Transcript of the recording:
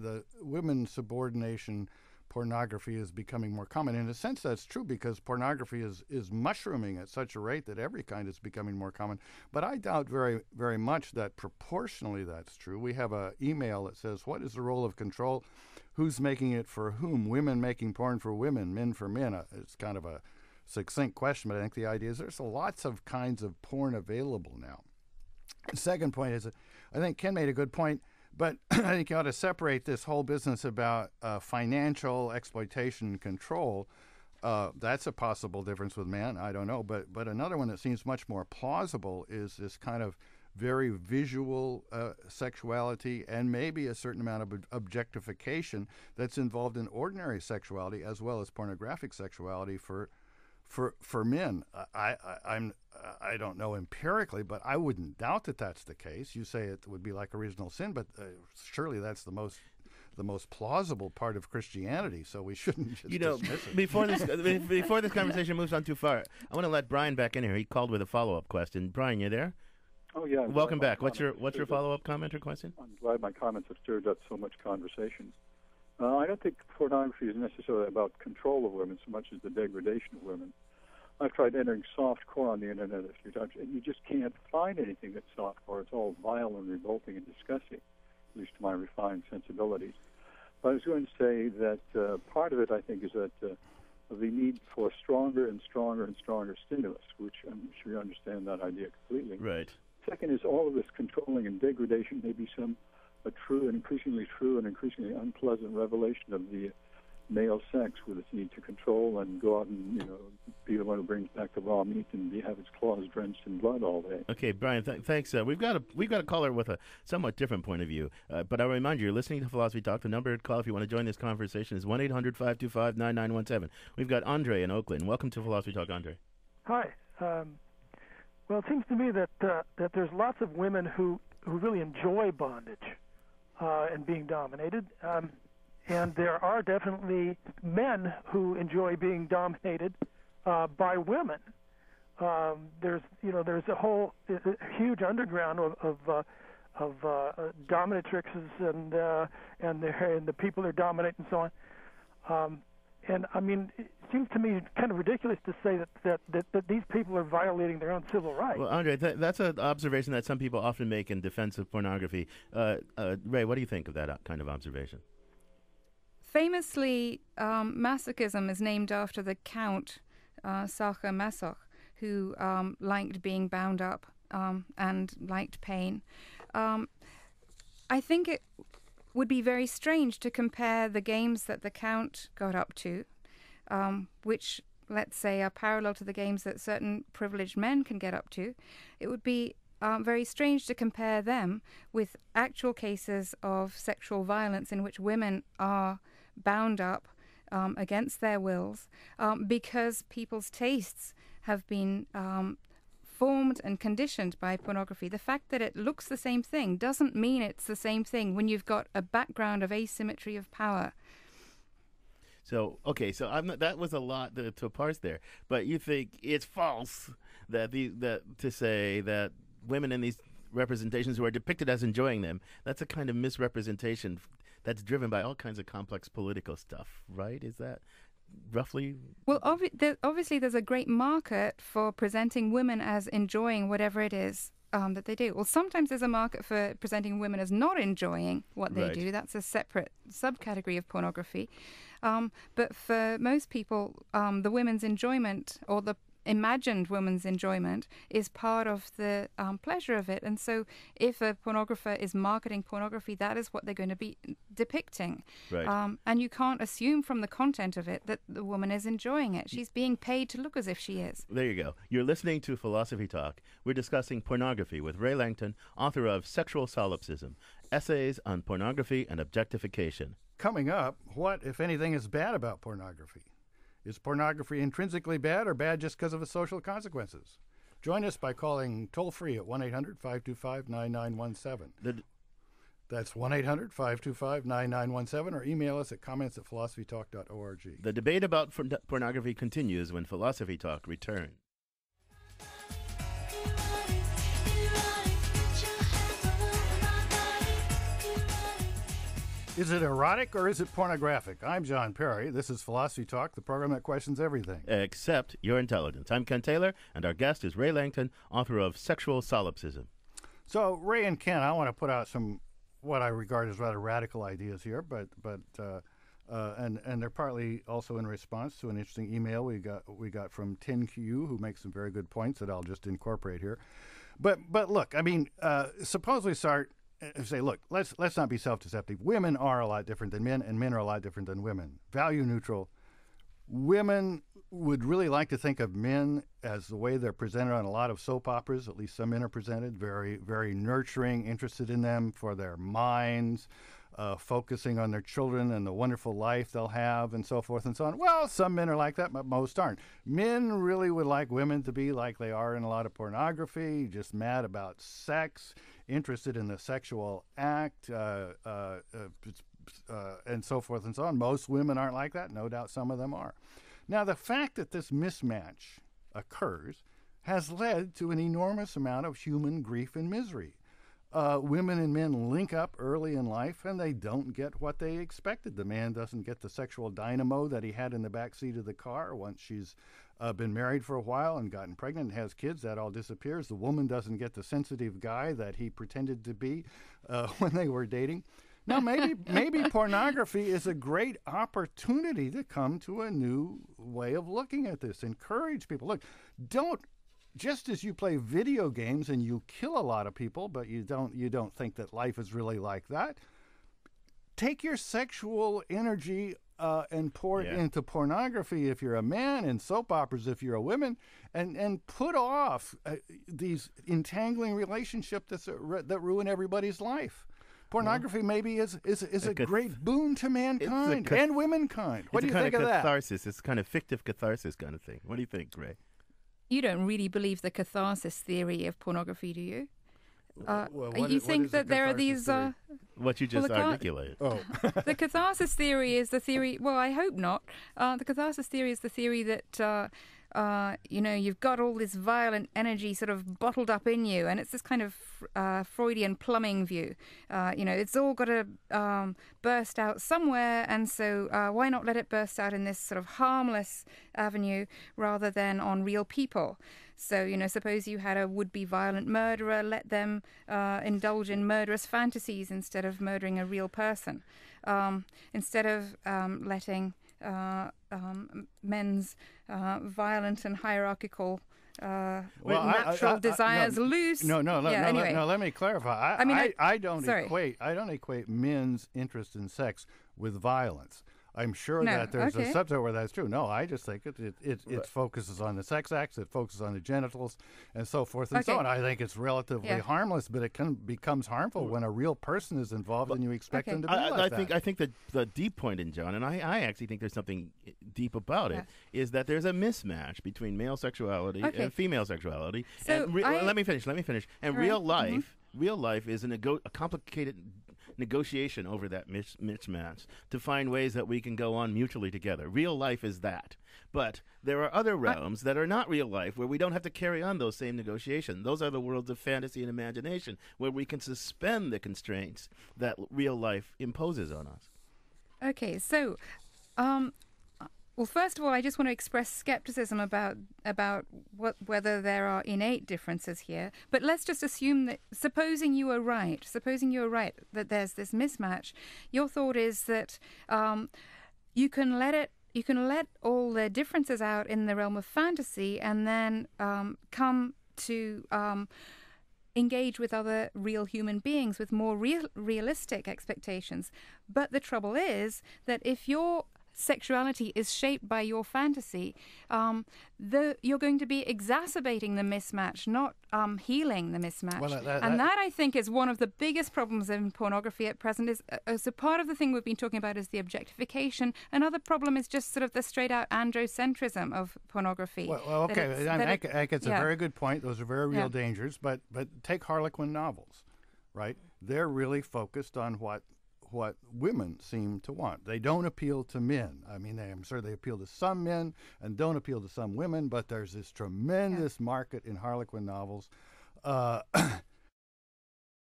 the women's subordination pornography is becoming more common. In a sense, that's true because pornography is mushrooming at such a rate that every kind is becoming more common. But I doubt very, very much that proportionally that's true. We have an email that says, what is the role of control? Who's making it for whom? Women making porn for women, men for men. It's kind of a succinct question, but I think the idea is there's lots of kinds of porn available now. The second point is that I think Ken made a good point, but I think you ought to separate this whole business about financial exploitation and control. That's a possible difference with men. I don't know. But another one that seems much more plausible is this kind of very visual sexuality and maybe a certain amount of objectification that's involved in ordinary sexuality as well as pornographic sexuality for men. I don't know empirically, but I wouldn't doubt that that's the case. You say it would be like original sin, but surely that's the most plausible part of Christianity. So we shouldn't just dismiss it. Before this conversation moves on too far, I want to let Brian back in here. He called with a follow-up question. Brian, you there? Oh yeah. Welcome back. What's your follow-up comment or question? I'm glad my comments have stirred up so much conversation. I don't think pornography is necessarily about control of women so much as the degradation of women. I've tried entering softcore on the internet a few times, and you just can't find anything that's softcore. It's all vile and revolting and disgusting, at least to my refined sensibilities. But I was going to say that part of it, I think, is that the need for stronger and stronger and stronger stimulus, which I'm sure you understand that idea completely. Right. Second is all of this controlling and degradation may be a true and increasingly unpleasant revelation of the male sex with its need to control and go out and be the one who brings back the raw meat and have its claws drenched in blood all day. Okay, Brian, thanks. We've got a caller with a somewhat different point of view. But I remind you, you're listening to Philosophy Talk. The number to call if you want to join this conversation is 1-800-525-9917. We've got Andre in Oakland. Welcome to Philosophy Talk, Andre. Hi. Well, it seems to me that there's lots of women who really enjoy bondage and being dominated. And there are definitely men who enjoy being dominated by women. There's a whole huge underground of dominatrixes and the people that dominate and so on. And I mean, it seems to me kind of ridiculous to say that these people are violating their own civil rights. Well, Andre, that's an observation that some people often make in defense of pornography. Ray, what do you think of that kind of observation? Famously, masochism is named after the Count Sacher Masoch, who liked being bound up and liked pain. I think it would be very strange to compare the games that the Count got up to, which, let's say, are parallel to the games that certain privileged men can get up to. It would be very strange to compare them with actual cases of sexual violence in which women are bound up against their wills because people's tastes have been formed and conditioned by pornography. The fact that it looks the same thing doesn't mean it's the same thing when you've got a background of asymmetry of power. So, okay, so that was a lot to parse there. But you think it's false that to say that women in these representations who are depicted as enjoying them, that's a kind of misrepresentation that's driven by all kinds of complex political stuff, right? Is that roughly? Well, obviously there's a great market for presenting women as enjoying whatever it is that they do. Well, sometimes there's a market for presenting women as not enjoying what they do. That's a separate subcategory of pornography. But for most people, the women's enjoyment or the imagined woman's enjoyment is part of the pleasure of it. And so if a pornographer is marketing pornography, that is what they're going to be depicting. Right. And you can't assume from the content of it that the woman is enjoying it. She's being paid to look as if she is. There you go. You're listening to Philosophy Talk. We're discussing pornography with Rae Langton, author of Sexual Solipsism, Essays on Pornography and Objectification. Coming up, what, if anything, is bad about pornography? Is pornography intrinsically bad or bad just because of its social consequences? Join us by calling toll-free at 1-800-525-9917. That's 1-800-525-9917, or email us at comments@philosophytalk.org. The debate about pornography continues when Philosophy Talk returns. Is it erotic or is it pornographic? I'm John Perry. This is Philosophy Talk, the program that questions everything. Except your intelligence. I'm Ken Taylor, and our guest is Rae Langton, author of Sexual Solipsism. So, Ray and Ken, I want to put out some what I regard as rather radical ideas here, and they're partly also in response to an interesting email we got from TinQ, who makes some very good points that I'll just incorporate here. But look, I mean, suppose we start and say, look, let's not be self-deceptive. Women are a lot different than men, and men are a lot different than women. Value neutral. Women would really like to think of men as the way they're presented on a lot of soap operas. At least some men are presented very, very nurturing, interested in them for their minds, focusing on their children and the wonderful life they'll have, and so forth and so on. Well, some men are like that, but most aren't. Men really would like women to be like they are in a lot of pornography, just mad about sex, interested in the sexual act, and so forth and so on. Most women aren't like that. No doubt some of them are. Now, the fact that this mismatch occurs has led to an enormous amount of human grief and misery. Women and men link up early in life, and they don't get what they expected. The man doesn't get the sexual dynamo that he had in the back seat of the car once she's been married for a while and gotten pregnant and has kids. That all disappears. The woman doesn't get the sensitive guy that he pretended to be when they were dating. Now, maybe pornography is a great opportunity to come to a new way of looking at this. Encourage people. Look, just as you play video games and you kill a lot of people, but you don't think that life is really like that, take your sexual energy and pour it into pornography if you're a man, and soap operas if you're a woman, and put off these entangling relationships that ruin everybody's life. Pornography maybe is a great boon to mankind and womankind. What do you think of that? Catharsis. It's kind of fictive catharsis kind of thing. What do you think, Rae? You don't really believe the catharsis theory of pornography, do you? You think that there are these... what you just articulated. Oh. The catharsis theory is the theory... Well, I hope not. The catharsis theory is the theory that... you've got all this violent energy sort of bottled up in you, and it's this kind of Freudian plumbing view. It's all got to burst out somewhere, and so why not let it burst out in this sort of harmless avenue rather than on real people? So, suppose you had a would-be violent murderer, let them indulge in murderous fantasies instead of murdering a real person. Instead of letting... men's violent and hierarchical natural desires loose. Anyway. Let me clarify. I don't equate men's interest in sex with violence. I'm sure that there's a subset where that's true. No, I just think it focuses on the sex acts, it focuses on the genitals, and so forth and so on. I think it's relatively harmless, but it becomes harmful when a real person is involved and you expect them to be like that. I think that the deep point in John, and I actually think there's something deep about it, is that there's a mismatch between male sexuality and female sexuality. So let me finish. And real life is a complicated negotiation over that mismatch to find ways that we can go on mutually together. Real life is that. But there are other realms that are not real life where we don't have to carry on those same negotiations. Those are the worlds of fantasy and imagination where we can suspend the constraints that real life imposes on us. Okay, so... Well, first of all, I just want to express skepticism about whether there are innate differences here. But let's just assume that, supposing you are right, that there's this mismatch, your thought is that you can let all the differences out in the realm of fantasy, and then come to engage with other real human beings with more realistic expectations. But the trouble is that if your sexuality is shaped by your fantasy, you're going to be exacerbating the mismatch, not healing the mismatch. Well, that I think is one of the biggest problems in pornography at present. So part of the thing we've been talking about is the objectification. Another problem is just sort of the straight-out androcentrism of pornography. Well, okay, I think it's a very good point. Those are very real dangers. But take Harlequin novels, right? They're really focused on what women seem to want. They don't appeal to men. I mean, I'm sure they appeal to some men and don't appeal to some women, but there's this tremendous market in Harlequin novels